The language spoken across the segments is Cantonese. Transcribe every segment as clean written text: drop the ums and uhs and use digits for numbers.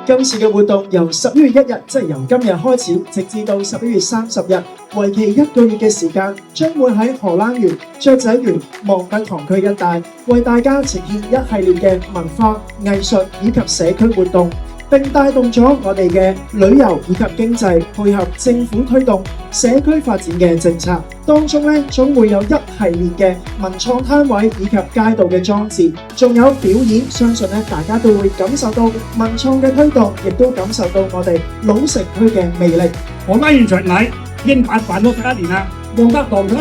今次嘅活動由11月1日，即係由今日開始，直至到11月30日，為期1個月嘅時間，將會喺荷蘭園、雀仔園、望德堂區一帶，為大家呈現一系列嘅文化、藝術以及社區活動，並帶動咗我哋嘅旅遊以及經濟，配合政府推動社區發展嘅政策。當中咧，總會有一系列嘅文創攤位以及街道嘅裝置，仲有表演。相信咧，大家都會感受到文創嘅推動，亦都感受到我哋老城區嘅魅力。荷蘭園巡禮已經辦咗11年啦，望德堂區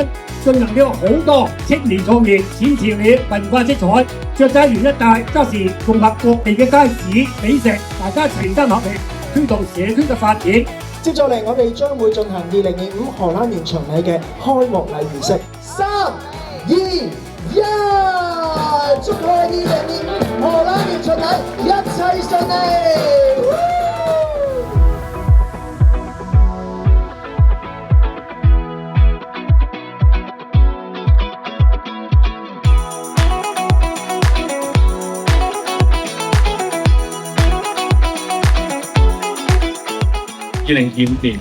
進行咗好多青年創業、展示你文化色彩。雀仔園一帶則是融合各地嘅街市、美食，大家齊心合力推動社區嘅發展。接落嚟，我哋將會進行2025荷蘭園巡禮嘅開幕禮儀式。3、2、1，祝賀2025荷蘭園巡禮一切順利！2025年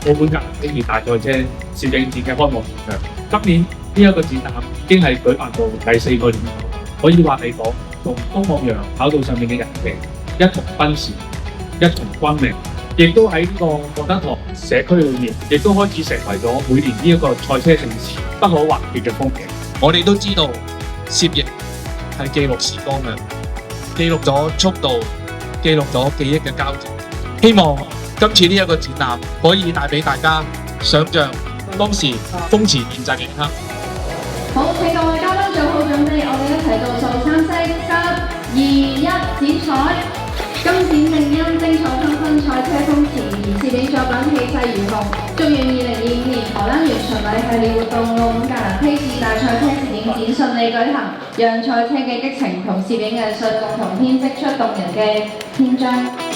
澳門格蘭披治大賽車攝影展嘅開幕場，今年呢一個展覽已經係舉辦到第4個年頭，可以話嚟講，從東望洋跑道上面嘅人騎一同奔馳，一同轟鳴，亦都喺呢個望德堂社區裏面，亦都開始成為咗每年呢一個賽車盛事不可或缺嘅風景。我哋都知道攝影係記錄時光嘅，記錄咗速度，記錄咗記憶嘅交織。希望今次呢一個展覽可以帶俾大家想像當時風馳電掣嘅一刻。好，請各位嘉賓做好準備，我哋一齊倒數3、4、3、2、1，剪彩。金展定音，精彩紛紛，賽車風馳，攝影作品氣勢如虹。祝願2025年荷蘭園巡禮系列活動澳門格蘭披治大賽車攝影展順利舉行，讓賽車嘅激情同攝影藝術共同編織出動人嘅篇章。